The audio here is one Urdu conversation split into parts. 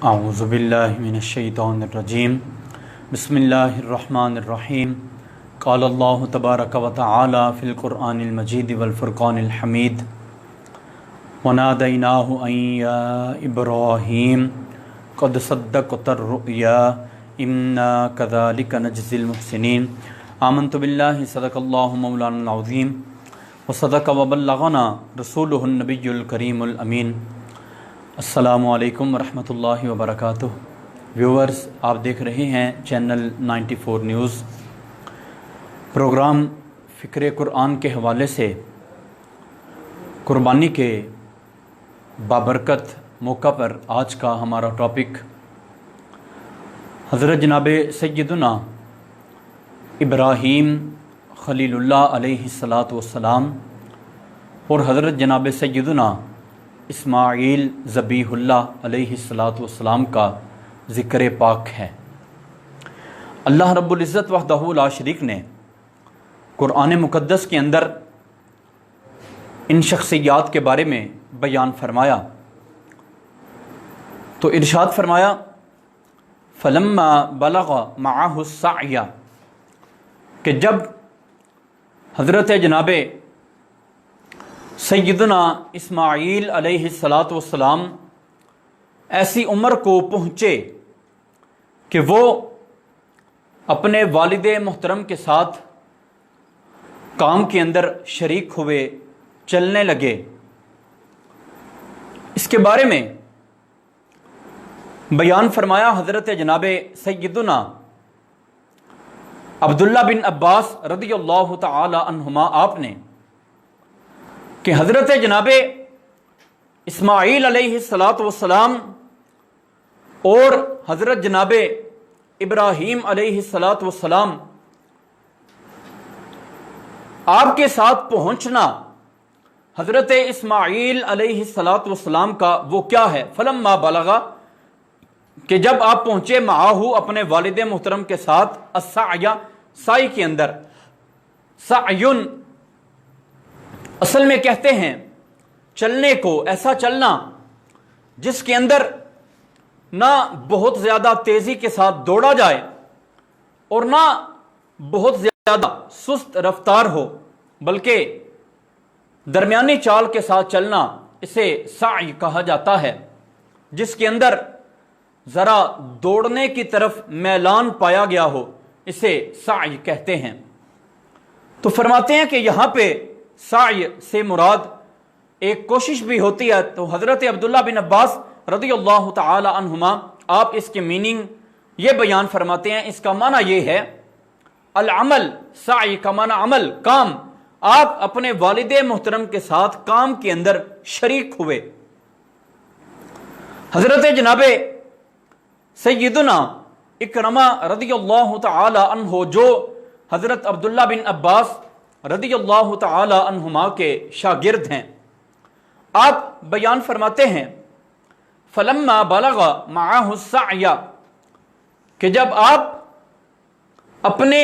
اعوذ باللہ من الشیطان الرجیم بسم اللہ الرحمن الرحیم قال اللہ تبارک و تعالی فی القرآن المجید والفرقان الحمید ونادیناہ ان یا ابراہیم قد صدقت الرؤیا انا کذالک نجزی المحسنین آمنت باللہ صدق اللہ مولانا العظیم وصدق وبلغنا رسولہ النبی الکریم الامین۔ السلام علیکم ورحمۃ اللہ وبرکاتہ۔ ویورز، آپ دیکھ رہے ہیں چینل 94 نیوز۔ پروگرام فکر قرآن کے حوالے سے قربانی کے بابرکت موقع پر آج کا ہمارا ٹاپک حضرت جناب سیدنا ابراہیم خلیل اللہ علیہ الصلاۃ والسلام اور حضرت جناب سیدنا اسماعیل ذبیح اللہ علیہ الصلاۃ والسلام کا ذکر پاک ہے۔ اللہ رب العزت وحدہ لا شریک نے قرآن مقدس کے اندر ان شخصیات کے بارے میں بیان فرمایا تو ارشاد فرمایا فلما بلغ معہ السعی، کہ جب حضرت جناب سیدنا اسماعیل علیہ الصلاۃ والسلام ایسی عمر کو پہنچے کہ وہ اپنے والد محترم کے ساتھ کام کے اندر شریک ہوئے، چلنے لگے، اس کے بارے میں بیان فرمایا حضرت جناب سیدنا عبداللہ بن عباس رضی اللہ تعالی عنہما آپ نے کہ حضرت جناب اسماعیل علیہ الصلاۃ والسلام اور حضرت جناب ابراہیم علیہ الصلاۃ والسلام آپ کے ساتھ پہنچنا حضرت اسماعیل علیہ الصلاۃ والسلام کا وہ کیا ہے؟ فلما بلغا، کہ جب آپ پہنچے معاہو اپنے والد محترم کے ساتھ، السعی سائی کے اندر، سعیون اصل میں کہتے ہیں چلنے کو، ایسا چلنا جس کے اندر نہ بہت زیادہ تیزی کے ساتھ دوڑا جائے اور نہ بہت زیادہ سست رفتار ہو، بلکہ درمیانی چال کے ساتھ چلنا، اسے سعی کہا جاتا ہے، جس کے اندر ذرا دوڑنے کی طرف میلان پایا گیا ہو، اسے سعی کہتے ہیں۔ تو فرماتے ہیں کہ یہاں پہ سعی سے مراد ایک کوشش بھی ہوتی ہے، تو حضرت عبداللہ بن عباس رضی اللہ تعالی عنہما آپ اس کے میننگ یہ بیان فرماتے ہیں، اس کا معنی یہ ہے العمل، سعی کا معنی عمل، کام، آپ اپنے والد محترم کے ساتھ کام کے اندر شریک ہوئے۔ حضرت جناب سیدنا اکرمہ رضی اللہ تعالی عنہ جو حضرت عبداللہ بن عباس رضی اللہ تعالی عنہما کے شاگرد ہیں، آپ بیان فرماتے ہیں فلما بلغ معہ السعی، کہ جب آپ اپنے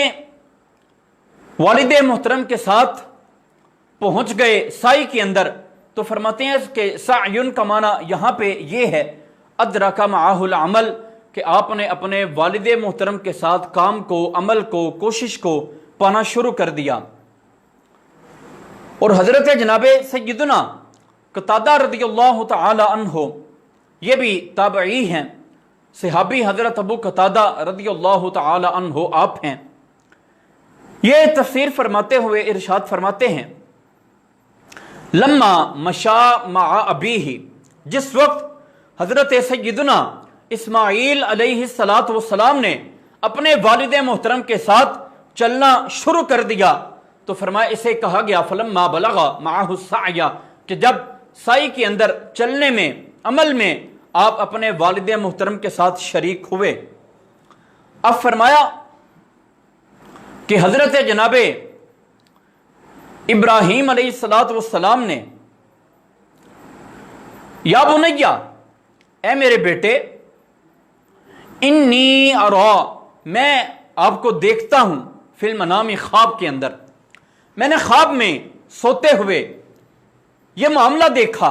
والد محترم کے ساتھ پہنچ گئے سائی کے اندر، تو فرماتے ہیں کہ سعیون کا معنی یہاں پہ یہ ہے ادرک معہ العمل، کہ آپ نے اپنے والد محترم کے ساتھ کام کو، عمل کو، کوشش کو پانا شروع کر دیا۔ اور حضرت جناب سیدنا قتادہ رضی اللہ تعالی عنہ یہ بھی تابعی ہیں، صحابی حضرت ابو قتادہ رضی اللہ تعالی عنہ آپ ہیں، یہ تفسیر فرماتے ہوئے ارشاد فرماتے ہیں لما مشا مع ابیہ، جس وقت حضرت سیدنا اسماعیل علیہ الصلاۃ والسلام نے اپنے والد محترم کے ساتھ چلنا شروع کر دیا، تو فرمایا اسے کہا گیا فلما بلغ معہ السعی، کہ جب سائی کے اندر چلنے میں، عمل میں آپ اپنے والد محترم کے ساتھ شریک ہوئے۔ اب فرمایا کہ حضرت جناب ابراہیم علیہ الصلاۃ والسلام نے یا بنیا، اے میرے بیٹے، انی ارا، میں آپ کو دیکھتا ہوں، فی المنام، خواب کے اندر، میں نے خواب میں سوتے ہوئے یہ معاملہ دیکھا،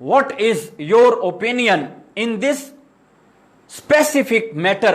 What is your opinion in this specific matter?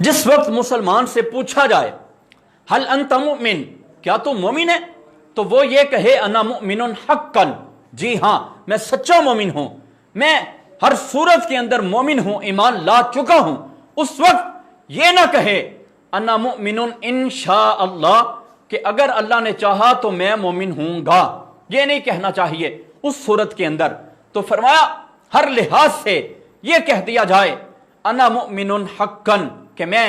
جس وقت مسلمان سے پوچھا جائے حل انت مؤمن، کیا تو مومن ہے، تو وہ یہ کہے انا مؤمن حقا، جی ہاں میں سچا مومن ہوں، میں ہر صورت کے اندر مومن ہوں، ایمان لا چکا ہوں، اس وقت یہ نہ کہے انا مؤمن انشاء اللہ کہ اگر اللہ نے چاہا تو میں مومن ہوں گا، یہ نہیں کہنا چاہیے اس صورت کے اندر۔ تو فرمایا ہر لحاظ سے یہ کہہ دیا جائے انا مؤمن حقا کہ میں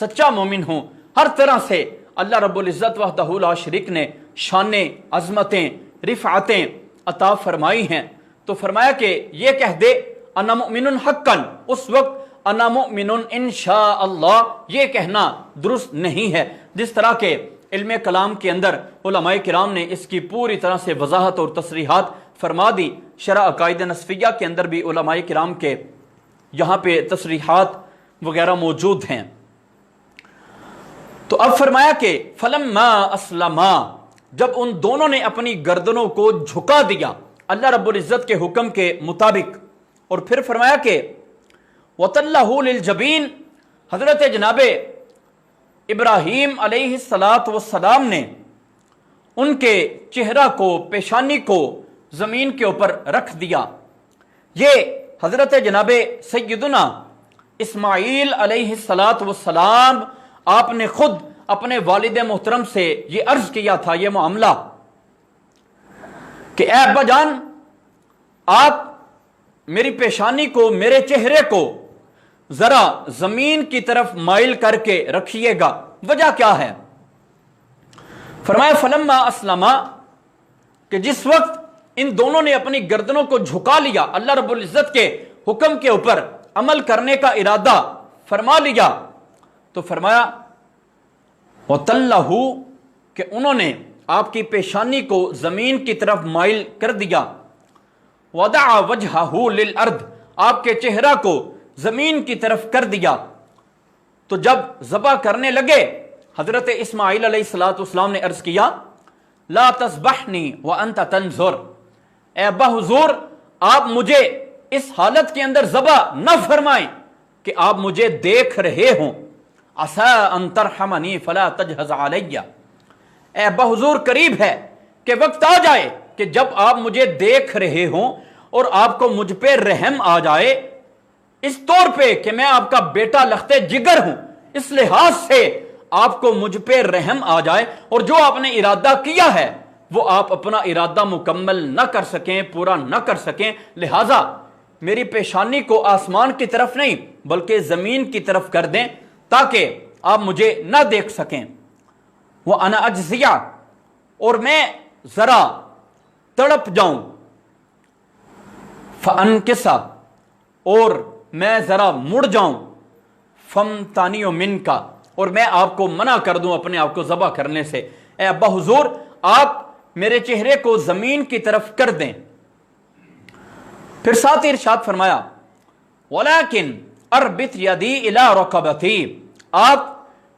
سچا مومن ہوں۔ ہر طرح سے اللہ رب العزت وحدہ لا شریک نے شانیں، عظمتیں، رفعتیں عطا فرمائی ہیں، تو فرمایا کہ یہ کہہ دے انا مؤمن حقا، اس وقت انا مؤمن انشاء اللہ یہ کہنا درست نہیں ہے، جس طرح کے علم کلام کے اندر علماء کرام نے اس کی پوری طرح سے وضاحت اور تصریحات فرما دی۔ شرح عقائد نصفیہ کے اندر بھی علماء کرام کے یہاں پہ تصریحات وغیرہ موجود ہیں۔ تو اب فرمایا کہ فلما اسلما، جب ان دونوں نے اپنی گردنوں کو جھکا دیا اللہ رب العزت کے حکم کے مطابق، اور پھر فرمایا کہ وَتَلَّهُ لِلْجَبِينَ، حضرت جناب ابراہیم علیہ السلام نے ان کے چہرہ کو، پیشانی کو زمین کے اوپر رکھ دیا۔ یہ حضرت جناب سیدنا اسماعیل علیہ السلام آپ نے خود اپنے والد محترم سے یہ عرض کیا تھا، یہ معاملہ کہ اے ابا جان، آپ میری پیشانی کو، میرے چہرے کو ذرا زمین کی طرف مائل کر کے رکھیے گا۔ وجہ کیا ہے؟ فرمایا فلما اسلما، کہ جس وقت ان دونوں نے اپنی گردنوں کو جھکا لیا، اللہ رب العزت کے حکم کے اوپر عمل کرنے کا ارادہ فرما لیا، تو فرمایا وَتَلَّهُ، کہ انہوں نے آپ کی پیشانی کو زمین کی طرف مائل کر دیا، وَدَعَ وَجْهَهُ لِلْأَرْضِ، آپ کے چہرہ کو زمین کی طرف کر دیا۔ تو جب ذبح کرنے لگے حضرت اسماعیل علیہ السلام نے عرض کیا لا تذبحنی وانت تنظر، اے ابا حضور آپ مجھے اس حالت کے اندر ذبح نہ فرمائیں کہ آپ مجھے دیکھ رہے ہوں، عسى ان ترحمنی فلا تجهز علی، اے ابا حضور قریب ہے کہ وقت آ جائے کہ جب آپ مجھے دیکھ رہے ہوں اور آپ کو مجھ پہ رحم آ جائے، اس طور پہ کہ میں آپ کا بیٹا لختے جگر ہوں، اس لحاظ سے آپ کو مجھ پہ رحم آ جائے اور جو آپ نے ارادہ کیا ہے وہ آپ اپنا ارادہ مکمل نہ کر سکیں، پورا نہ کر سکیں، لہٰذا میری پیشانی کو آسمان کی طرف نہیں بلکہ زمین کی طرف کر دیں تاکہ آپ مجھے نہ دیکھ سکیں۔ وَأَنَا أَجْزِيَ، اور میں ذرا تڑپ جاؤں، فَأَنْكِسَ، اور میں ذرا مڑ جاؤں، فَمْتَنِعُ مِنْكَ، اور میں آپ کو منع کر دوں اپنے آپ کو ذبح کرنے سے۔ اے ابا حضور آپ میرے چہرے کو زمین کی طرف کر دیں۔ پھر ساتھ ارشاد فرمایا وَلَكِنْ أَرْبِطْ يَدِي إِلَىٰ رَقَبَتِي، آپ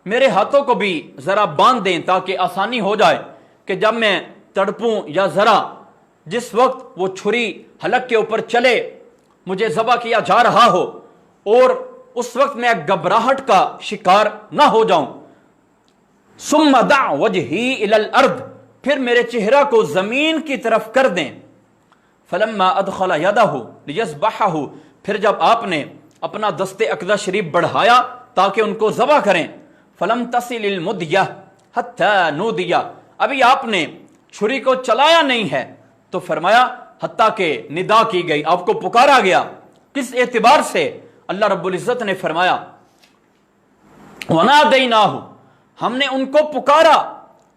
میرے ہاتھوں کو بھی ذرا باندھ دیں تاکہ آسانی ہو جائے کہ جب میں تڑپوں یا ذرا جس وقت وہ چھری حلق کے اوپر چلے، مجھے ذبح کیا جا رہا ہو اور اس وقت میں گھبراہٹ کا شکار نہ ہو جاؤں۔ ثم دع وجہی الی الارض، پھر میرے چہرہ کو زمین کی طرف کر دیں۔ فلما ادخل یدہ لیذبحہ، پھر جب آپ نے اپنا دست اقدس شریف بڑھایا تاکہ ان کو ذبح کریں، فلم تصل المدیہ حتی نودیہ، ابھی آپ نے چھری کو چلایا نہیں ہے تو فرمایا حتیٰ کہ ندا کی گئی، آپ کو پکارا گیا۔ کس اعتبار سے؟ اللہ رب العزت نے فرمایا وَنَادَيْنَاهُ، ہم نے ان کو پکارا،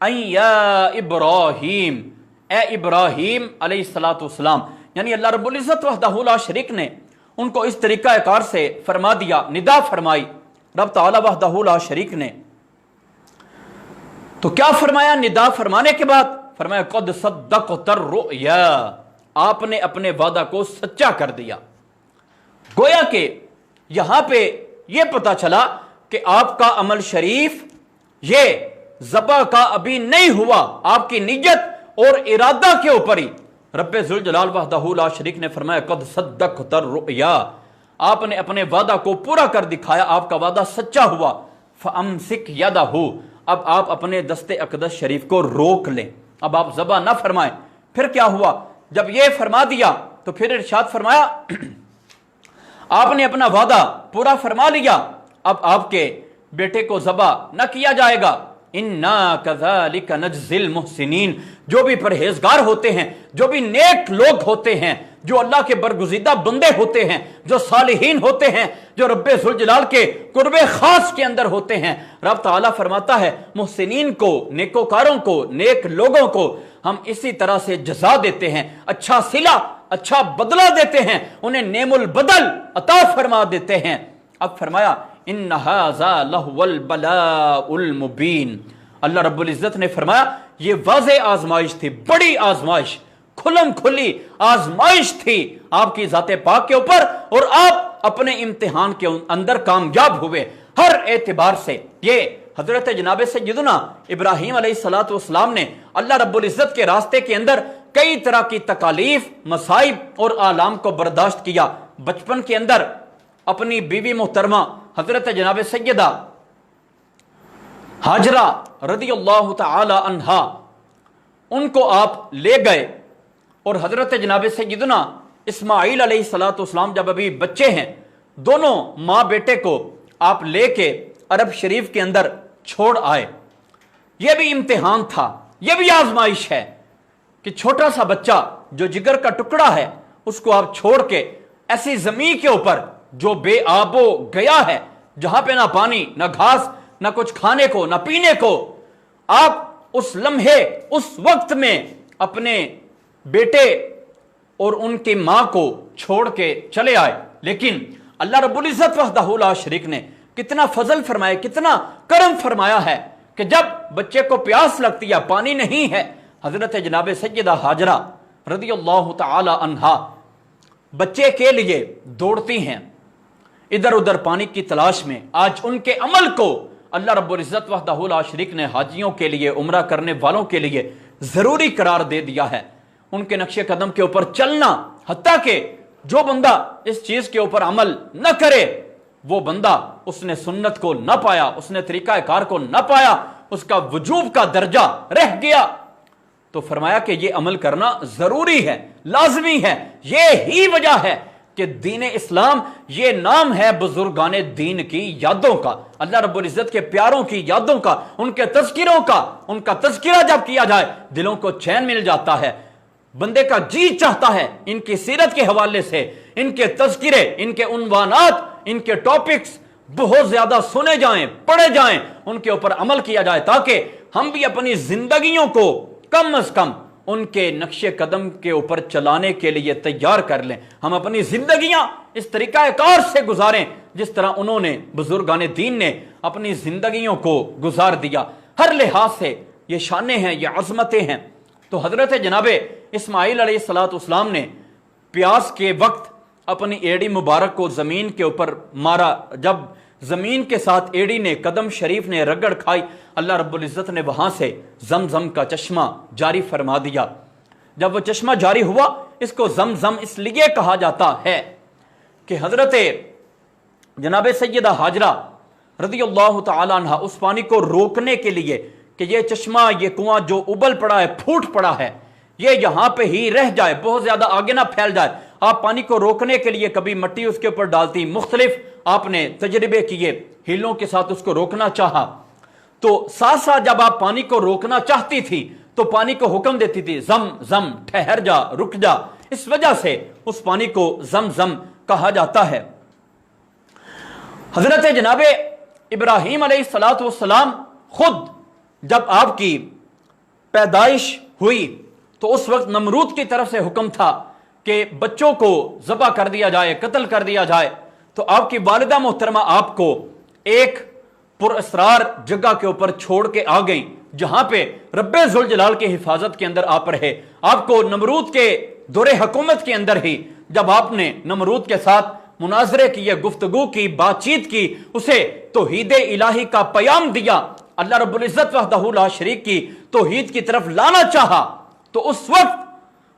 اَن یا ابراہیم، اے ابراہیم علیہ السلام، یعنی اللہ رب العزت وحدہ لا شریک نے ان کو اس طریقہ کار سے فرما دیا، ندا فرمائی رب تعالی وحدہ لا شریک نے۔ تو کیا فرمایا ندا فرمانے کے بعد؟ فرمایا قد صدقت الرؤیا، آپ نے اپنے وعدہ کو سچا کر دیا۔ گویا کہ یہاں پہ یہ پتا چلا کہ آپ کا عمل شریف یہ ذبح کا ابھی نہیں ہوا، آپ کی نیت اور ارادہ کے اوپر ہی رب ذوالجلال وحدہ لا شریک نے فرمایا قد صدقت الرؤیا، آپ نے اپنے وعدہ کو پورا کر دکھایا، آپ کا وعدہ سچا ہوا۔ فَأَمْسِكْ يَدَهُ، اب آپ اپنے دست اقدس شریف کو روک لیں، اب آپ ذبح نہ فرمائیں۔ پھر کیا ہوا؟ جب یہ فرما دیا تو پھر ارشاد فرمایا آپ نے اپنا وعدہ پورا فرما لیا، اب آپ کے بیٹے کو ذبح نہ کیا جائے گا۔ اِنَّا كَذَلِكَ نَجْزِي الْمُحْسِنِينَ، جو بھی پرہیزگار ہوتے ہیں، جو بھی نیک لوگ ہوتے ہیں، جو اللہ کے برگزیدہ بندے ہوتے ہیں، جو صالحین ہوتے ہیں، جو رب ذوالجلال کے قرب خاص کے اندر ہوتے ہیں، رب تعالیٰ فرماتا ہے محسنین کو، نیکوکاروں کو، نیک لوگوں کو ہم اسی طرح سے جزا دیتے ہیں، اچھا صلہ، اچھا بدلہ دیتے ہیں، انہیں نعم البدل عطا فرما دیتے ہیں۔ اب فرمایا ان ھذا لہو البلاء المبین، اللہ رب العزت نے فرمایا یہ واضح آزمائش تھی، بڑی آزمائش، کھلم کھلی آزمائش تھی آپ کی ذات پاک کے اوپر، اور آپ اپنے امتحان کے اندر کامیاب ہوئے ہر اعتبار سے۔ یہ حضرت جناب سیدنا ابراہیم علیہ الصلوۃ والسلام نے اللہ رب العزت کے راستے کے اندر کئی طرح کی تکالیف، مصائب اور آلام کو برداشت کیا۔ بچپن کے اندر اپنی بیوی محترمہ حضرت جناب سیدہ ہاجرہ رضی اللہ تعالی عنہا، ان کو آپ لے گئے، اور حضرت جناب سیدنا اسماعیل علیہ الصلوۃ والسلام جب ابھی بچے ہیں، دونوں ماں بیٹے کو آپ لے کے عرب شریف کے اندر چھوڑ آئے۔ یہ بھی امتحان تھا، یہ بھی آزمائش ہے کہ چھوٹا سا بچہ جو جگر کا ٹکڑا ہے، اس کو آپ چھوڑ کے ایسی زمین کے اوپر جو بے آب و گیا ہے، جہاں پہ نہ پانی، نہ گھاس، نہ کچھ کھانے کو، نہ پینے کو، آپ اس لمحے، اس وقت میں اپنے بیٹے اور ان کی ماں کو چھوڑ کے چلے آئے۔ لیکن اللہ رب العزت وحدہ لا شریک نے کتنا فضل فرمایا، کتنا کرم فرمایا ہے کہ جب بچے کو پیاس لگتی ہے، پانی نہیں ہے، حضرت جناب سیدہ ہاجرہ رضی اللہ تعالی عنہا بچے کے لیے دوڑتی ہیں ادھر ادھر پانی کی تلاش میں۔ آج ان کے عمل کو اللہ رب العزت وحدہ لا شریک نے حاجیوں کے لیے، عمرہ کرنے والوں کے لیے ضروری قرار دے دیا ہے، ان کے نقش قدم کے اوپر چلنا، حتیٰ کہ جو بندہ اس چیز کے اوپر عمل نہ کرے، وہ بندہ اس نے سنت کو نہ پایا، اس نے طریقہ کار کو نہ پایا، اس کا وجوب کا درجہ رہ گیا۔ تو فرمایا کہ یہ عمل کرنا ضروری ہے، لازمی ہے۔ یہ ہی وجہ ہے کہ دین اسلام یہ نام ہے بزرگان دین کی یادوں کا، اللہ رب العزت کے پیاروں کی یادوں کا، ان کے تذکروں کا۔ ان کا تذکرہ جب کیا جائے دلوں کو چین مل جاتا ہے، بندے کا جی چاہتا ہے ان کی سیرت کے حوالے سے ان کے تذکرے، ان کے عنوانات، ان کے ٹاپکس بہت زیادہ سنے جائیں، پڑھے جائیں، ان کے اوپر عمل کیا جائے، تاکہ ہم بھی اپنی زندگیوں کو کم از کم ان کے نقش قدم کے اوپر چلانے کے لیے تیار کر لیں، ہم اپنی زندگیاں اس طریقہ کار سے گزاریں جس طرح انہوں نے، بزرگان دین نے اپنی زندگیوں کو گزار دیا۔ ہر لحاظ سے یہ شانیں ہیں، یہ عظمتیں ہیں۔ تو حضرت جناب اسماعیل علیہ السلام نے پیاس کے وقت اپنی ایڑی مبارک کو زمین کے اوپر مارا، جب زمین کے ساتھ ایڑی نے، قدم شریف نے رگڑ کھائی، اللہ رب العزت نے وہاں سے زمزم کا چشمہ جاری فرما دیا۔ جب وہ چشمہ جاری ہوا، اس کو زمزم اس لیے کہا جاتا ہے کہ حضرت جناب سیدہ ہاجرہ رضی اللہ تعالی عنہ اس پانی کو روکنے کے لیے کہ یہ چشمہ، یہ کنواں جو ابل پڑا ہے، پھوٹ پڑا ہے، یہ یہاں پہ ہی رہ جائے، بہت زیادہ آگے نہ پھیل جائے، آپ پانی کو روکنے کے لیے کبھی مٹی اس کے اوپر ڈالتی، مختلف آپ نے تجربے کیے، ہیلوں کے ساتھ اس کو روکنا چاہا، تو ساتھ ساتھ جب آپ پانی کو روکنا چاہتی تھی تو پانی کو حکم دیتی تھی زم زم، ٹھہر جا، رک جا۔ اس وجہ سے اس پانی کو زم زم کہا جاتا ہے۔ حضرت جناب ابراہیم علیہ السلام خود جب آپ کی پیدائش ہوئی تو اس وقت نمرود کی طرف سے حکم تھا کہ بچوں کو ذبح کر دیا جائے، قتل کر دیا جائے، تو آپ کی والدہ محترمہ آپ کو ایک پر اسرار جگہ کے اوپر چھوڑ کے آ گئیں، جہاں پہ رب ذوالجلال کی حفاظت کے اندر آپ رہے۔ آپ کو نمرود کے دور حکومت کے اندر ہی جب آپ نے نمرود کے ساتھ مناظرے کیے، گفتگو کی، بات چیت کی، اسے توحید الہی کا پیام دیا، اللہ رب العزت وحدہ لا شریک کی توحید کی طرف لانا چاہا، تو اس وقت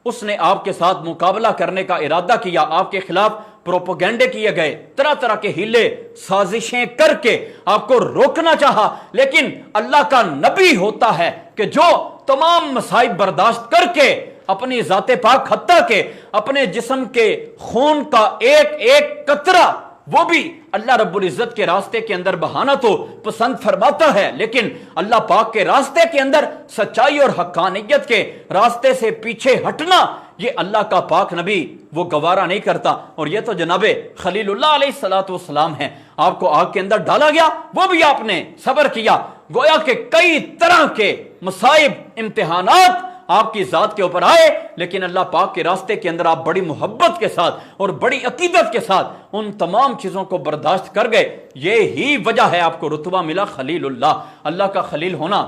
اس نے آپ کے ساتھ مقابلہ کرنے کا ارادہ کیا، آپ کے خلاف پروپیگنڈے کیے گئے، طرح طرح کے ہیلے سازشیں کر کے آپ کو روکنا چاہا، لیکن اللہ کا نبی ہوتا ہے کہ جو تمام مصائب برداشت کر کے اپنی ذات پاک، حتیٰ کہ اپنے جسم کے خون کا ایک ایک قطرہ وہ بھی اللہ رب العزت کے راستے کے اندر بہانا تو پسند فرماتا ہے، لیکن اللہ پاک کے راستے کے اندر سچائی اور حقانیت کے راستے سے پیچھے ہٹنا، یہ اللہ کا پاک نبی وہ گوارا نہیں کرتا۔ اور یہ تو جناب خلیل اللہ علیہ السلام ہیں، آپ کو آگ کے اندر ڈالا گیا، وہ بھی آپ نے صبر کیا۔ گویا کہ کئی طرح کے مصائب، امتحانات آپ کی ذات کے اوپر آئے، لیکن اللہ پاک کے راستے کے اندر آپ بڑی محبت کے ساتھ اور بڑی عقیدت کے ساتھ ان تمام چیزوں کو برداشت کر گئے۔ یہی وجہ ہے آپ کو رتبہ ملا خلیل اللہ۔ اللہ کا خلیل ہونا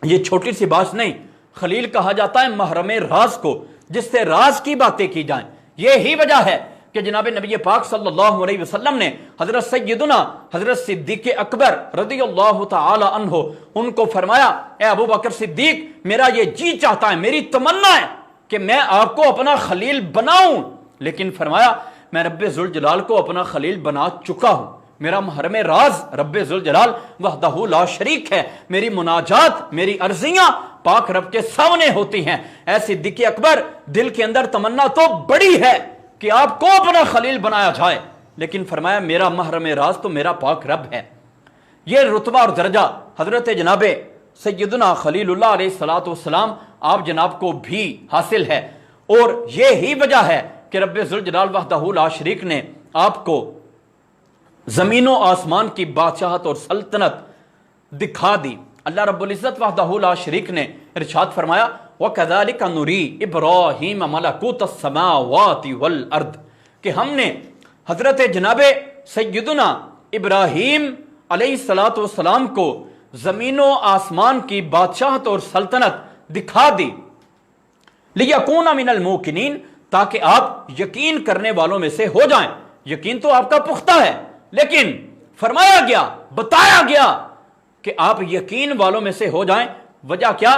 یہ چھوٹی سی بات نہیں، خلیل کہا جاتا ہے محرم راز کو، جس سے راز کی باتیں کی جائیں۔ یہی وجہ ہے کہ جناب نبی پاک صلی اللہ علیہ وسلم نے حضرت سیدنا حضرت صدیق اکبر رضی اللہ تعالی عنہ ان کو فرمایا، اے ابو بکر صدیق، میرا یہ جی چاہتا ہے، میری تمنا ہے کہ میں آپ کو اپنا خلیل بناؤں، لیکن فرمایا میں رب ذوالجلال کو اپنا خلیل بنا چکا ہوں۔ میرا محرم راز رب ذوالجلال وحدہ لا شریک ہے، میری مناجات، میری عرضیاں پاک رب کے سامنے ہوتی ہیں۔ اے صدیق اکبر، دل کے اندر تمنا تو بڑی ہے کہ آپ کو اپنا خلیل بنایا جائے، لیکن فرمایا میرا محرم راز تو میرا پاک رب ہے۔ یہ رتبہ اور درجہ حضرت جناب سیدنا خلیل اللہ علیہ السلام آپ جناب کو بھی حاصل ہے، اور یہی وجہ ہے کہ رب ذوالجلال وحدہ لا شریک نے آپ کو زمین و آسمان کی بادشاہت اور سلطنت دکھا دی۔ اللہ رب العزت وحدہ لا شریک نے ارشاد فرمایا، وَكَذَلِكَ نُرِي إِبْرَاهِيمَ مَلَكُوتَ السَّمَاوَاتِ وَالْأَرْضِ، کہ ہم نے حضرت جناب سیدنا ابراہیم علیہ السلام کو زمین و آسمان کی بادشاہت اور سلطنت دکھا دی، لِيَكُونَ مِنَ الْمُوقِنِينَ، تاکہ آپ یقین کرنے والوں میں سے ہو جائیں۔ یقین تو آپ کا پختہ ہے، لیکن فرمایا گیا، بتایا گیا کہ آپ یقین والوں میں سے ہو جائیں۔ وجہ کیا؟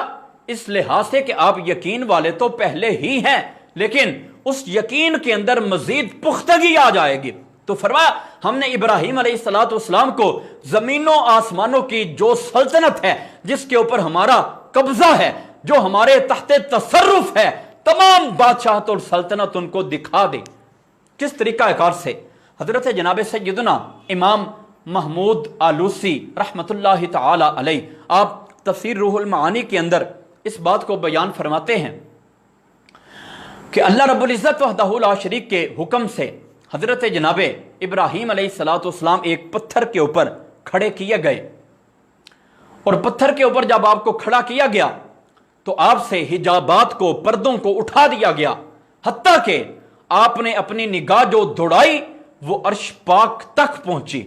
اس لحاظ سے کہ آپ یقین والے تو پہلے ہی ہیں، لیکن اس یقین کے اندر مزید پختگی آ جائے گی۔ تو فرمایا ہم نے ابراہیم علیہ السلام کو زمینوں آسمانوں کی جو سلطنت ہے، جس کے اوپر ہمارا قبضہ ہے، جو ہمارے تحت تصرف ہے، تمام بادشاہت اور سلطنت ان کو دکھا دی۔ کس طریقہ کار سے؟ حضرت جناب سیدنا امام محمود آلوسی رحمت اللہ تعالی علیہ، آپ تفسیر روح المعانی کے اندر اس بات کو بیان فرماتے ہیں کہ اللہ رب العزت وحدہ لا شریک کے حکم سے حضرت جناب ابراہیم علیہ السلام ایک پتھر کے اوپر کھڑے کیے گئے، اور پتھر کے اوپر جب آپ کو کھڑا کیا گیا تو آپ سے حجابات کو، پردوں کو اٹھا دیا گیا، حتیٰ کہ آپ نے اپنی نگاہ جو دوڑائی وہ عرش پاک تک پہنچی۔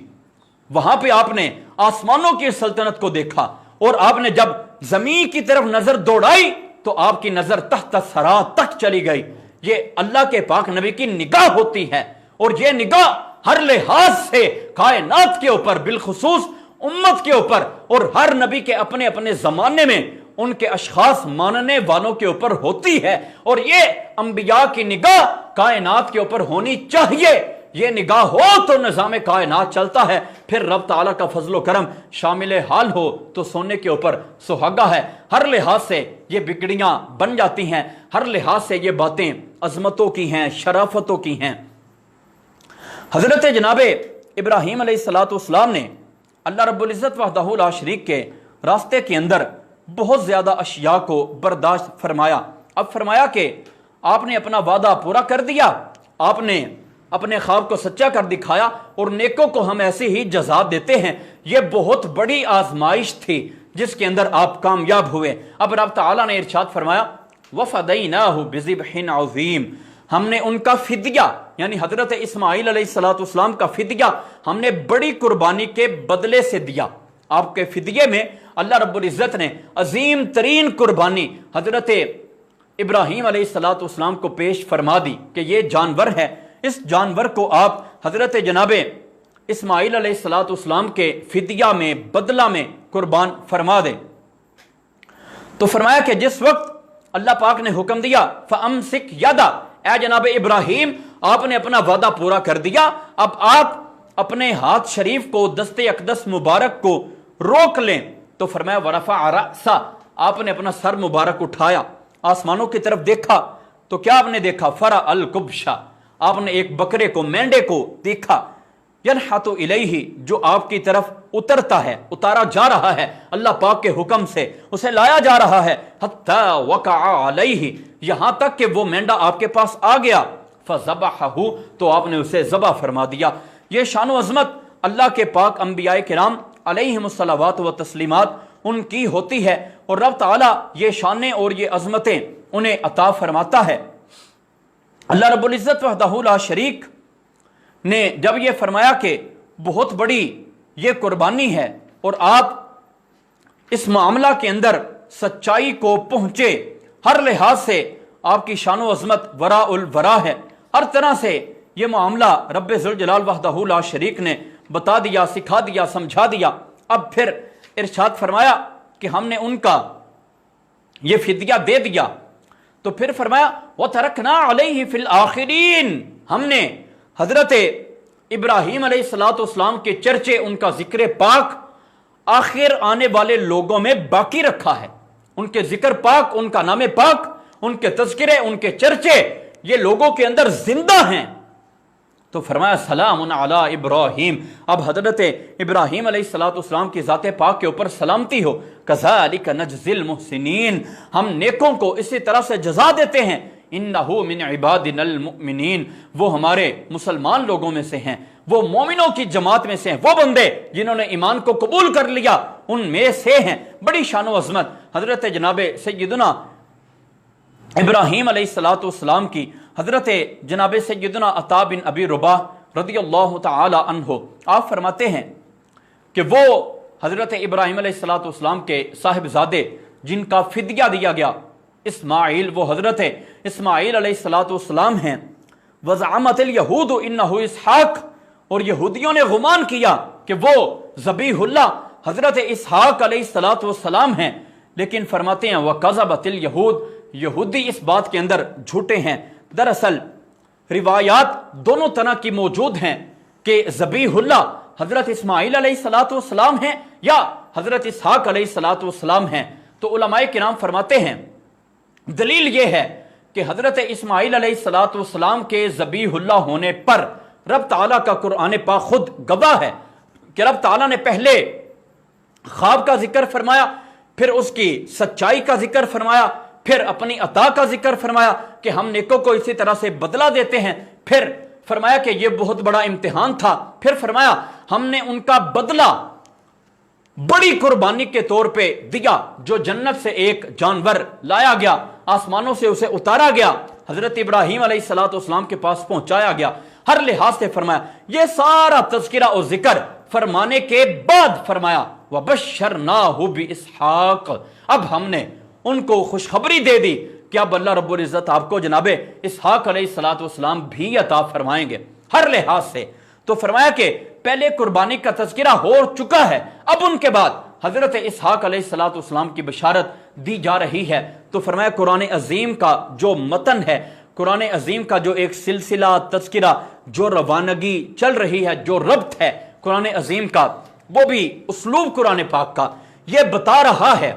وہاں پہ آپ نے آسمانوں کی سلطنت کو دیکھا، اور آپ نے جب زمین کی طرف نظر دوڑائی تو آپ کی نظر تحت ثرا تک چلی گئی۔ یہ اللہ کے پاک نبی کی نگاہ ہوتی ہے، اور یہ نگاہ ہر لحاظ سے کائنات کے اوپر، بالخصوص امت کے اوپر، اور ہر نبی کے اپنے اپنے زمانے میں ان کے اشخاص ماننے والوں کے اوپر ہوتی ہے، اور یہ انبیاء کی نگاہ کائنات کے اوپر ہونی چاہیے۔ یہ نگاہ ہو تو نظام کائنات چلتا ہے، پھر رب تعالیٰ کا فضل و کرم شامل حال ہو تو سونے کے اوپر سہاگا ہے۔ ہر لحاظ سے یہ بگڑیاں بن جاتی ہیں، ہر لحاظ سے یہ باتیں عظمتوں کی ہیں، شرافتوں کی ہیں۔ حضرت جناب ابراہیم علیہ السلام نے اللہ رب العزت وحدہ لا شریک کے راستے کے اندر بہت زیادہ اشیاء کو برداشت فرمایا۔ اب فرمایا کہ آپ نے اپنا وعدہ پورا کر دیا، آپ نے اپنے خواب کو سچا کر دکھایا، اور نیکوں کو ہم ایسی ہی جزا دیتے ہیں۔ یہ بہت بڑی آزمائش تھی جس کے اندر آپ کامیاب ہوئے۔ اب رب تعالیٰ نے ارشاد فرمایا، وَفَدَيْنَاهُ بِذِبْحٍ عَظِيمٍ، ہم نے ان کا فدیہ، یعنی حضرت اسماعیل علیہ السلام کا فدیہ ہم نے بڑی قربانی کے بدلے سے دیا۔ آپ کے فدیے میں اللہ رب العزت نے عظیم ترین قربانی حضرت ابراہیم علیہ السلام کو پیش فرما دی کہ یہ جانور ہے، اس جانور کو آپ حضرت جناب اسماعیل علیہ السلام کے فدیہ میں، بدلہ میں قربان فرما دیں۔ تو فرمایا کہ جس وقت اللہ پاک نے حکم دیا فَأَمْسِكْ يَدَ، اے جناب ابراہیم آپ نے اپنا وعدہ پورا کر دیا، اب آپ اپنے ہاتھ شریف کو، دست اقدس مبارک کو روک لیں۔ تو فرمایا ورفع رأسہ، آپ نے اپنا سر مبارک اٹھایا، آسمانوں کی طرف دیکھا تو کیا آپ نے دیکھا؟ فرع الکبشہ، آپ نے ایک بکرے کو، مینڈے کو دیکھا، ینحت الیہ، جو آپ کی طرف اترتا ہے، اتارا جا رہا ہے اللہ پاک کے حکم سے، اسے لایا جا رہا ہے، حتی وقع علیہ، یہاں تک کہ وہ مینڈا آپ کے پاس آ گیا، فذبحہ، تو آپ نے اسے ذبح فرما دیا۔ یہ شان و عظمت اللہ کے پاک انبیاء کرام علیہم الصلوات و تسلیمات ان کی ہوتی ہے، اور رب تعالیٰ یہ شانیں اور یہ عظمتیں انہیں عطا فرماتا ہے۔ اللہ رب العزت وحدہ لا شریک نے جب یہ فرمایا کہ بہت بڑی یہ قربانی ہے اور آپ اس معاملہ کے اندر سچائی کو پہنچے، ہر لحاظ سے آپ کی شان و عظمت وراء الورا ہے، ہر طرح سے یہ معاملہ رب ذوالجلال وحدہ لا شریک نے بتا دیا، سکھا دیا، سمجھا دیا۔ اب پھر ارشاد فرمایا کہ ہم نے ان کا یہ فدیہ دے دیا، تو پھر فرمایا وَتَرَكْنَا عَلَيْهِ فِي الْآخِرِينَ، ہم نے حضرت ابراہیم علیہ السلام کے چرچے، ان کا ذکر پاک آخر آنے والے لوگوں میں باقی رکھا ہے۔ ان کے ذکر پاک، ان کا نام پاک، ان کے تذکرے، ان کے چرچے یہ لوگوں کے اندر زندہ ہیں۔ تو فرمایا سلام علی ابراہیم، اب حضرت ابراہیم علیہ السلام کی ذات پاک کے اوپر سلامتی ہو۔ کذالک نجزی المحسنین، ہم نیکوں کو اسی طرح سے جزا دیتے ہیں۔ انہ من عبادنا المؤمنین، وہ ہمارے مسلمان لوگوں میں سے ہیں، وہ مومنوں کی جماعت میں سے ہیں، وہ بندے جنہوں نے ایمان کو قبول کر لیا ان میں سے ہیں۔ بڑی شان و عظمت حضرت جناب سیدنا ابراہیم علیہ السلام کی، حضرت جناب سیدنا عطا بن ابی رباح رضی اللہ تعالی عنہ، آپ فرماتے ہیں کہ وہ حضرت ابراہیم علیہ السلام کے صاحبزادے جن کا فدیہ دیا گیا اسماعیل، وہ حضرت اسماعیل علیہ السلام ہیں۔ وزعمت الیہود انہ اسحاق، اور یہودیوں نے گمان کیا کہ وہ ذبیح اللہ حضرت اسحاق علیہ السلام ہیں، لیکن فرماتے ہیں وکذبت الیہود، یہودی اس بات کے اندر جھوٹے ہیں۔ دراصل روایات دونوں طرح کی موجود ہیں کہ ذبیح اللہ حضرت اسماعیل علیہ السلام ہیں یا حضرت اسحاق علیہ السلام ہیں۔ تو علماء کرام فرماتے ہیں دلیل یہ ہے کہ حضرت اسماعیل علیہ السلام کے ذبیح اللہ ہونے پر رب تعالیٰ کا قرآن پاک خود گواہ ہے کہ رب تعالیٰ نے پہلے خواب کا ذکر فرمایا، پھر اس کی سچائی کا ذکر فرمایا، پھر اپنی عطا کا ذکر فرمایا کہ ہم نیکوں کو اسی طرح سے بدلہ دیتے ہیں، پھر فرمایا کہ یہ بہت بڑا امتحان تھا، پھر فرمایا ہم نے ان کا بدلہ بڑی قربانی کے طور پہ دیا، جو جنت سے ایک جانور لایا گیا، آسمانوں سے اسے اتارا گیا، حضرت ابراہیم علیہ السلام کے پاس پہنچایا گیا، ہر لحاظ سے فرمایا۔ یہ سارا تذکرہ اور ذکر فرمانے کے بعد فرمایا وَبَشَّرْنَاهُ بِإِسْحَاقَ، اب ہم نے ان کو خوشخبری دے دی کہ اب اللہ رب العزت آپ کو جناب اسحاق علیہ السلام بھی عطا فرمائیں گے ہر لحاظ سے۔ تو فرمایا کہ پہلے قربانی کا تذکرہ ہو چکا ہے، اب ان کے بعد حضرت اسحاق علیہ السلام کی بشارت دی جا رہی ہے۔ تو فرمایا قرآن عظیم کا جو متن ہے، قرآن عظیم کا جو ایک سلسلہ تذکرہ، جو روانگی چل رہی ہے، جو ربط ہے قرآن عظیم کا، وہ بھی اسلوب قرآن پاک کا یہ بتا رہا ہے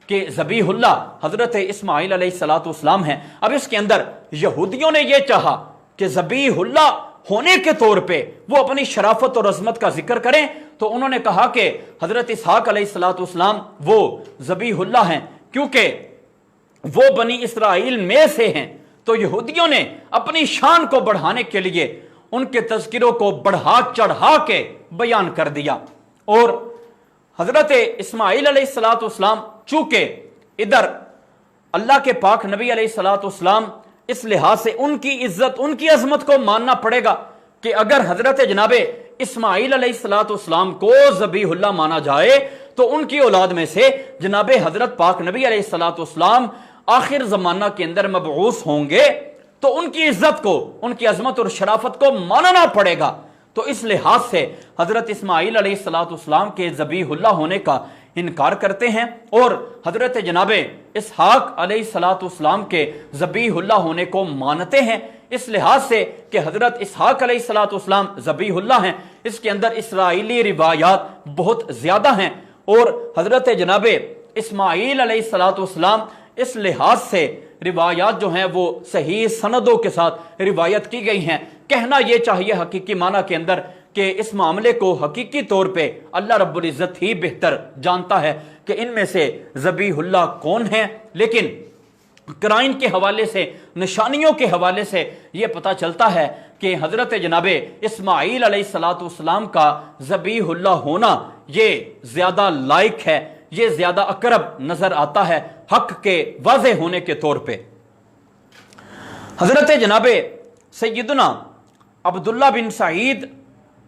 کہ ذبیح اللہ حضرت اسماعیل علیہ السلام ہیں۔ اب اس کے اندر یہودیوں نے یہ چاہا کہ ذبیح اللہ ہونے کے طور پہ وہ اپنی شرافت اور عظمت کا ذکر کریں، تو انہوں نے کہا کہ حضرت اسحاق علیہ السلام وہ ذبیح اللہ ہیں کیونکہ وہ بنی اسرائیل میں سے ہیں۔ تو یہودیوں نے اپنی شان کو بڑھانے کے لیے ان کے تذکروں کو بڑھا چڑھا کے بیان کر دیا، اور حضرت اسماعیل علیہ السلام چونکہ ادھر اللہ کے پاک نبی علیہ السلام، اس لحاظ سے ان کی عزت، ان کی عظمت کو ماننا پڑے گا کہ اگر حضرت جناب اسماعیل علیہ السلام کو ذبیح اللہ مانا جائے تو ان کی اولاد میں سے جناب حضرت پاک نبی علیہ السلام آخر زمانہ کے اندر مبعوث ہوں گے، تو ان کی عزت کو، ان کی عظمت اور شرافت کو ماننا پڑے گا۔ تو اس لحاظ سے حضرت اسماعیل علیہ السلام کے ذبیح اللہ ہونے کا انکار کرتے ہیں، اور حضرت جناب اسحاق علیہ السلام کے ذبیح اللہ ہونے کو مانتے ہیں۔ اس لحاظ سے کہ حضرت اسحاق علیہ الصلوۃ والسلام ذبیح اللہ ہیں، اس کے اندر اسرائیلی روایات بہت زیادہ ہیں، اور حضرت جناب اسماعیل علیہ الصلوۃ والسلام اس لحاظ سے روایات جو ہیں وہ صحیح سندوں کے ساتھ روایت کی گئی ہیں۔ کہنا یہ چاہیے حقیقی معنی کے اندر کہ اس معاملے کو حقیقی طور پہ اللہ رب العزت ہی بہتر جانتا ہے کہ ان میں سے ذبیح اللہ کون ہیں، لیکن قرائن کے حوالے سے، نشانیوں کے حوالے سے یہ پتہ چلتا ہے کہ حضرت جناب اسماعیل علیہ الصلوۃ والسلام کا ذبیح اللہ ہونا یہ زیادہ لائق ہے، یہ زیادہ اقرب نظر آتا ہے حق کے واضح ہونے کے طور پہ۔ حضرت جناب سیدنا عبداللہ بن سعید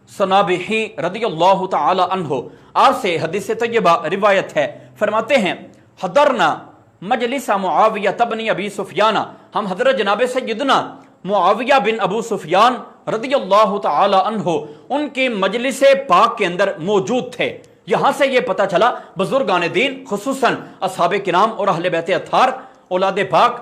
صنابحی رضی اللہ تعالی عنہ آپ سے حدیث طیبہ روایت ہے، فرماتے ہیں حضرنا مجلس معاویہ بن ابی سفیان، ہم حضرت جناب سیدنا معاویہ بن ابو سفیان رضی اللہ تعالی عنہ ان کی مجلس پاک کے اندر موجود تھے۔ یہاں سے یہ پتہ چلا بزرگان دین خصوصاً اصحاب کرام اور اہل بیت اطہار، اولاد پاک،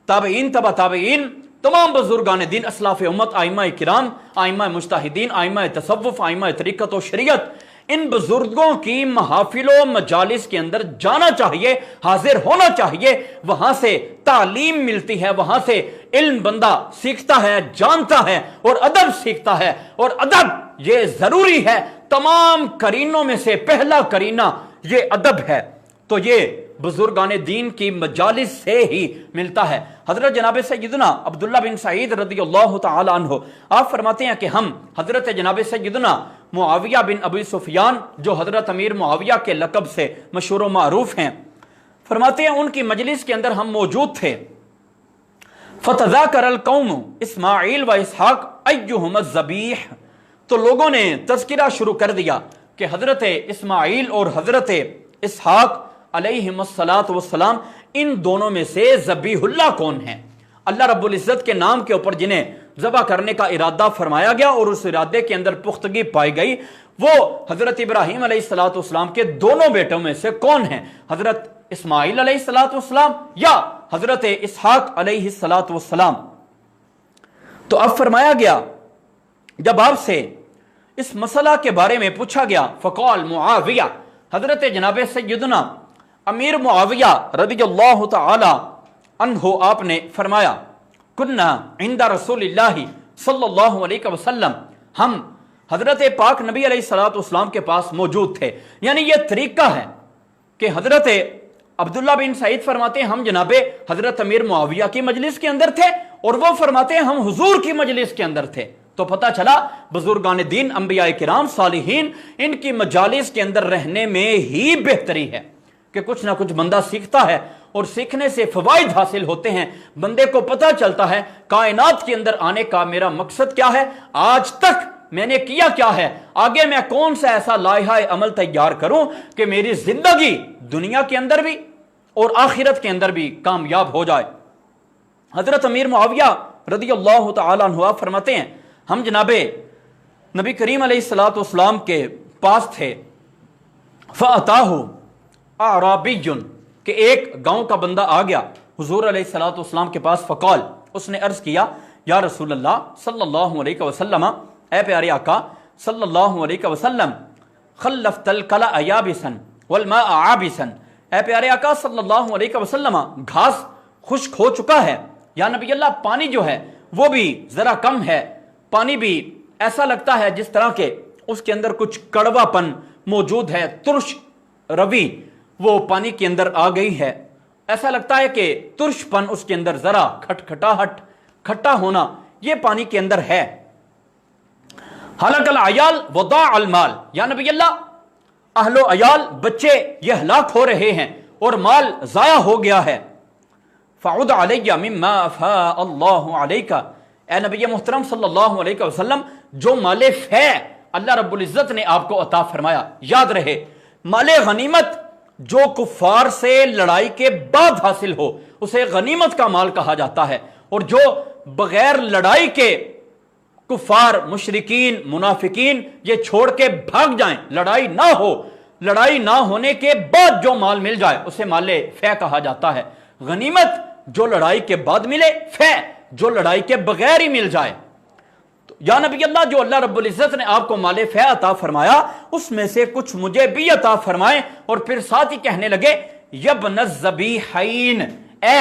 تابعین، تبع تابعین، تمام بزرگان دین، اسلاف امت، ائمہ کرام، ائمہ مجتہدین، ائمہ تصوف، ائمہ طریقت و شریعت، ان بزرگوں کی محافل و مجالس کے اندر جانا چاہیے، حاضر ہونا چاہیے، وہاں سے تعلیم ملتی ہے، وہاں سے علم بندہ سیکھتا ہے، جانتا ہے اور ادب سیکھتا ہے، اور ادب یہ ضروری ہے، تمام کرینوں میں سے پہلا کرینہ یہ ادب ہے، تو یہ بزرگان دین کی مجالس سے ہی ملتا ہے۔ حضرت جناب سیدنا عبداللہ بن سعید رضی اللہ تعالی عنہ آپ فرماتے ہیں کہ ہم حضرت جناب سیدنا معاویہ بن ابی سفیان جو حضرت امیر معاویہ کے لقب سے مشہور و معروف ہیں، فرماتے ہیں ان کی مجلس کے اندر ہم موجود تھے، فتذاکر القوم اسماعیل و اسحاق ایہم الذبیح، تو لوگوں نے تذکرہ شروع کر دیا کہ حضرت اسماعیل اور حضرت اسحاق علیہم الصلاۃ والسلام ان دونوں میں سے ذبیح اللہ کون ہیں۔ اللہ رب العزت کے نام کے اوپر جنہیں ذبح کرنے کا ارادہ فرمایا گیا اور اس ارادے کے اندر پختگی پائی گئی، وہ حضرت ابراہیم علیہ الصلاۃ والسلام کے دونوں بیٹوں میں سے کون ہیں، حضرت اسماعیل علیہ الصلاۃ والسلام یا حضرت اسحاق علیہ الصلاۃ والسلام۔ تو اب فرمایا گیا جب آپ سے اس مسئلہ کے بارے میں پوچھا گیا، فقال معاویہ، حضرت جناب سیدنا امیر معاویہ رضی اللہ تعالی عنہ آپ نے فرمایا، کننا عند رسول اللہ صلی اللہ علیہ وسلم، ہم حضرت پاک نبی علیہ الصلوۃ والسلام کے پاس موجود تھے۔ یعنی یہ طریقہ ہے کہ حضرت عبداللہ بن سعید فرماتے ہیں ہم جناب حضرت امیر معاویہ کی مجلس کے اندر تھے، اور وہ فرماتے ہیں ہم حضور کی مجلس کے اندر تھے۔ تو پتہ چلا بزرگان دین، انبیاء کرام، صالحین، ان کی مجالس کے اندر رہنے میں ہی بہتری ہے کہ کچھ نہ کچھ بندہ سیکھتا ہے، اور سیکھنے سے فوائد حاصل ہوتے ہیں، بندے کو پتہ چلتا ہے کائنات کے اندر آنے کا میرا مقصد کیا ہے، آج تک میں نے کیا کیا ہے، آگے میں کون سا ایسا لائحہ عمل تیار کروں کہ میری زندگی دنیا کے اندر بھی اور آخرت کے اندر بھی کامیاب ہو جائے۔ حضرت امیر معاویہ رضی اللہ تعالیٰ عنہ فرماتے ہیں ہم جناب نبی کریم علیہ الصلوۃ والسلام کے پاس تھے، فَأَتَاهُ أَعْرَابِيٌّ، کہ ایک گاؤں کا بندہ آ گیا حضور علیہ الصلوۃ والسلام کے پاس، فقال، اس نے عرض کیا، یا رسول اللہ صلی اللہ علیہ وسلم، اے پیارے آقا صلی اللہ علیہ وسلم، خلفت الکلأ یابسا والماء عابسا، اے پیارے آقا صلی اللہ علیہ وسلم، گھاس خشک ہو چکا ہے، یا نبی اللہ پانی جو ہے وہ بھی ذرا کم ہے، پانی بھی ایسا لگتا ہے جس طرح کہ اس کے اندر کچھ کڑوا پن موجود ہے، ترش روی وہ پانی کے اندر آ گئی ہے، ایسا لگتا ہے کہ ترش پن اس کے اندر ذرا کھٹکھٹاہٹ، کھٹا ہونا یہ پانی کے اندر ہے۔ ہلاک العیال وضاع المال، یا نبی اللہ اہل و عیال، بچے یہ ہلاک ہو رہے ہیں اور مال ضائع ہو گیا ہے۔ فعد علیہ مما افاء اللہ علیک، اے نبی محترم صلی اللہ علیہ وسلم، جو مال فے اللہ رب العزت نے آپ کو عطا فرمایا، یاد رہے مال غنیمت جو کفار سے لڑائی کے بعد حاصل ہو اسے غنیمت کا مال کہا جاتا ہے، اور جو بغیر لڑائی کے کفار، مشرکین، منافقین یہ چھوڑ کے بھاگ جائیں، لڑائی نہ ہو، لڑائی نہ ہونے کے بعد جو مال مل جائے اسے مال فے کہا جاتا ہے۔ غنیمت جو لڑائی کے بعد ملے، فے جو لڑائی کے بغیر ہی مل جائے. تو یا نبی اللہ، جو اللہ رب العزت نے آپ کو مال فیع عطا فرمایا اس میں سے کچھ مجھے بھی عطا فرمائیں. اور پھر ساتھ ہی کہنے لگے یبن الذبیحین، اے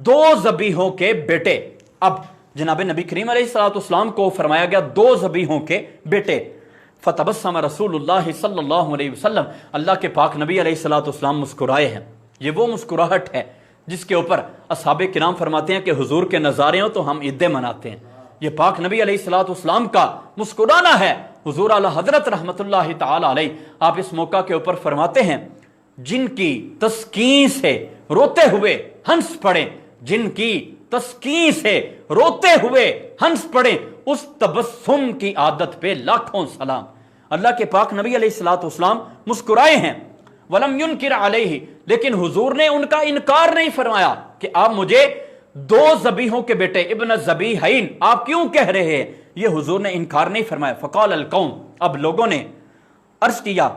دو ذبیحوں کے بیٹے. اب جناب نبی کریم علیہ الصلوۃ والسلام کو فرمایا گیا دو ذبیحوں کے بیٹے. فتبسم رسول اللہ صلی اللہ علیہ وسلم، اللہ کے پاک نبی علیہ الصلوۃ والسلام مسکرائے ہیں. یہ وہ مسکراہٹ ہے جس کے اوپر اصحاب کرام فرماتے ہیں کہ حضور کے نظارے ہوں تو ہم عیدیں مناتے ہیں. یہ پاک نبی علیہ الصلوۃ والسلام کا مسکرانا ہے. حضور اعلی حضرت رحمت اللہ تعالی علیہ آپ اس موقع کے اوپر فرماتے ہیں جن کی تسکین سے روتے ہوئے ہنس پڑے، جن کی تسکین سے روتے ہوئے ہنس پڑے، اس تبسم کی عادت پہ لاکھوں سلام. اللہ کے پاک نبی علیہ الصلوۃ والسلام مسکرائے ہیں. ولم ينکر علیہ، لیکن حضور نے ان کا انکار نہیں فرمایا کہ آپ مجھے دو ذبیحوں کے بیٹے ابن الذبیحین آپ کیوں کہہ رہے ہیں. یہ حضور نے انکار نہیں فرمایا. فقال القوم، اب لوگوں نے عرض کیا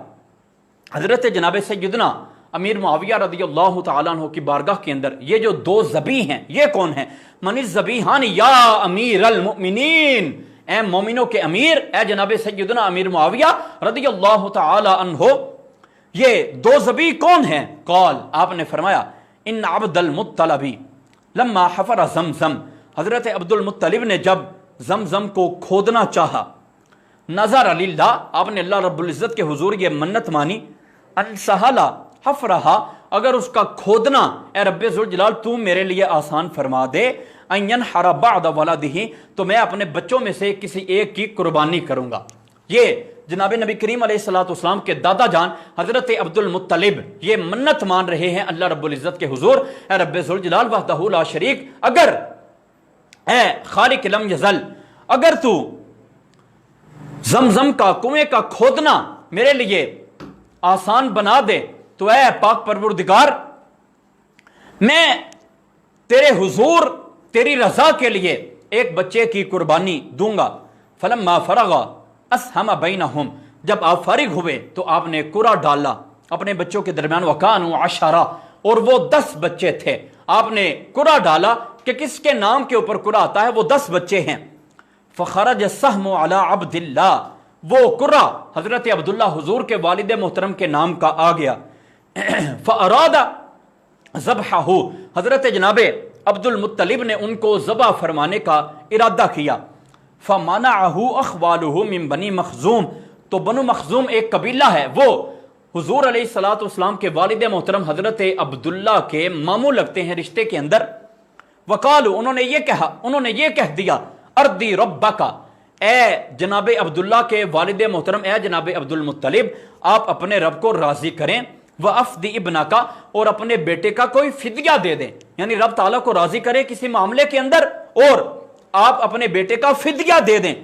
حضرت جناب سیدنا امیر معاویہ رضی اللہ تعالیٰ عنہ کی بارگاہ کے اندر، یہ جو دو ذبیح ہیں یہ کون ہیں؟ من الذبیحان یا امیر المؤمنین، اے مومنوں کے امیر، اے جناب سیدنا امیر معاویہ رضی اللہ تعالیٰ عنہ، یہ دو ذبیح کون ہیں؟ قال، آپ نے فرمایا ان عبد المطلب لما حفر زمزم، حضرت عبد المطلب نے جب زمزم کو کھودنا چاہا، نظر للہ، آپ نے اللہ رب العزت کے حضور یہ منت مانی، ان سہلا حفرہا، اگر اس کا کھودنا اے رب ذوالجلال تو میرے لیے آسان فرما دے، ان ینحر بعد ولدہ، تو میں اپنے بچوں میں سے کسی ایک کی قربانی کروں گا. یہ جناب نبی کریم علیہ الصلوۃ والسلام کے دادا جان حضرت عبد المطلب یہ منت مان رہے ہیں اللہ رب العزت کے حضور، اے رب ذوالجلال وحدہ لا شریک، اگر اے خالق لم یزل، اگر تو زمزم کا کنویں کا کھودنا میرے لیے آسان بنا دے تو اے پاک پروردگار میں تیرے حضور تیری رضا کے لیے ایک بچے کی قربانی دوں گا. فلما فرغ اسہم بینہم، جب آپ فارغ ہوئے تو آپ نے قرعہ ڈالا اپنے بچوں کے درمیان. وکانوا عشرہ، اور وہ 10 بچے تھے. آپ نے قرعہ ڈالا کہ کس کے نام کے اوپر قرعہ آتا ہے وہ 10 بچے ہیں. فخرج السہم علی عبد اللہ، وہ قرعہ حضرت عبداللہ حضور کے والد محترم کے نام کا آ گیا. فاراد ذبحہ، حضرت جناب عبد المطلب نے ان کو ذبح فرمانے کا ارادہ کیا. فمنعہ اخوالہ من بنی مخزوم، تو بنو مخزوم ایک قبیلہ ہے، وہ حضور علیہ الصلوۃ والسلام کے والد محترم حضرت عبداللہ کے ماموں لگتے ہیں رشتے کے اندر. وقالوا، انہوں نے یہ کہہ دیا اردی ربک، اے جناب عبداللہ کے والد محترم، اے جناب عبد المطلب، آپ اپنے رب کو راضی کریں. وَأَفْدِ ابْنَكَ، اور اپنے بیٹے کا کوئی فدیہ دے دیں، یعنی رب تعالیٰ کو راضی کرے کسی معاملے کے اندر اور آپ اپنے بیٹے کا فدیہ دے دیں.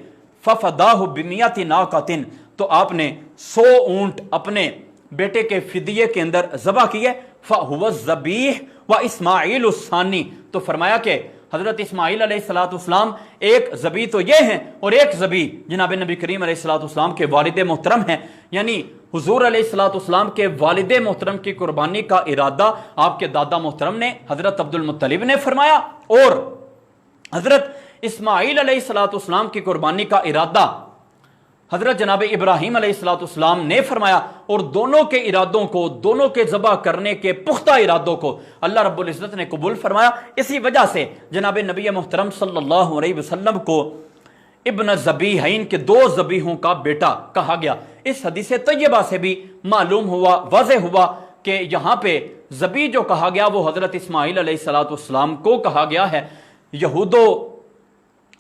فَفَدَاهُ بِمِئَةِ نَاقَةٍ، تو آپ نے 100 اونٹ اپنے بیٹے کے فدیے کے اندر ذبح کیے. فَهُوَ الذَّبِيحُ وَإِسْمَاعِيلُ الثَّانِي، تو فرمایا کہ حضرت اسماعیل علیہ الصلوۃ والسلام ایک ذبیح تو یہ ہیں اور ایک ذبیح جناب نبی کریم علیہ الصلوۃ والسلام کے والد محترم ہیں. یعنی حضور علیہ الصلوۃ والسلام کے والد محترم کی قربانی کا ارادہ آپ کے دادا محترم نے حضرت عبد المطلب نے فرمایا، اور حضرت اسماعیل علیہ الصلوۃ والسلام کی قربانی کا ارادہ حضرت جناب ابراہیم علیہ الصلوۃ والسلام نے فرمایا. اور دونوں کے ارادوں کو، دونوں کے ذبح کرنے کے پختہ ارادوں کو اللہ رب العزت نے قبول فرمایا. اسی وجہ سے جناب نبی محترم صلی اللہ علیہ وسلم کو ابن الذبیحین کے 2 ذبیحوں کا بیٹا کہا گیا. اس حدیث طیبہ سے بھی معلوم ہوا، واضح ہوا کہ یہاں پہ ذبیح جو کہا گیا وہ حضرت اسماعیل علیہ الصلوۃ والسلام کو کہا گیا ہے. یہود و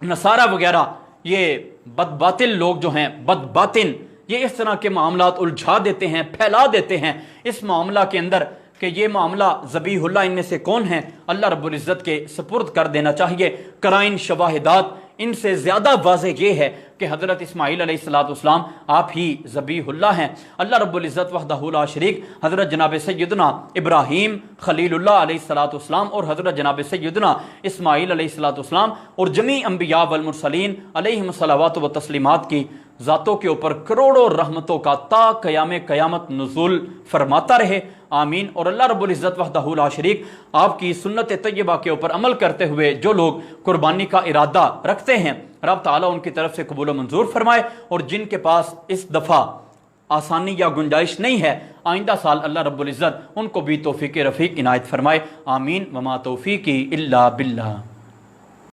نصارہ وغیرہ یہ بد باطل لوگ جو ہیں، بد باطن، یہ اس طرح کے معاملات الجھا دیتے ہیں، پھیلا دیتے ہیں اس معاملہ کے اندر کہ یہ معاملہ ذبیح اللہ ان میں سے کون ہیں اللہ رب العزت کے سپرد کر دینا چاہیے. قرائن شواہدات ان سے زیادہ واضح یہ ہے کہ حضرت اسماعیل علیہ الصلوۃ والسلام آپ ہی ذبیح اللہ ہیں. اللہ رب العزت وحدہ لا شریک حضرت جناب سیدنا ابراہیم خلیل اللہ علیہ الصلوۃ والسلام اور حضرت جناب سیدنا اسماعیل علیہ الصلوۃ والسلام اور جمیع انبیاء والمرسلین علیہم الصلوات و تسلیمات کی ذاتوں کے اوپر کروڑوں رحمتوں کا تا قیام قیامت نزول فرماتا رہے، آمین۔ اور اللہ رب العزت وحدہ لا شریک آپ کی سنت طیبہ کے اوپر عمل کرتے ہوئے جو لوگ قربانی کا ارادہ رکھتے ہیں، رب تعالیٰ ان کی طرف سے قبول و منظور فرمائے، اور جن کے پاس اس دفعہ آسانی یا گنجائش نہیں ہے، آئندہ سال اللہ رب العزت ان کو بھی توفیق رفیق عنایت فرمائے، آمین۔ وما توفیقی الا باللہ۔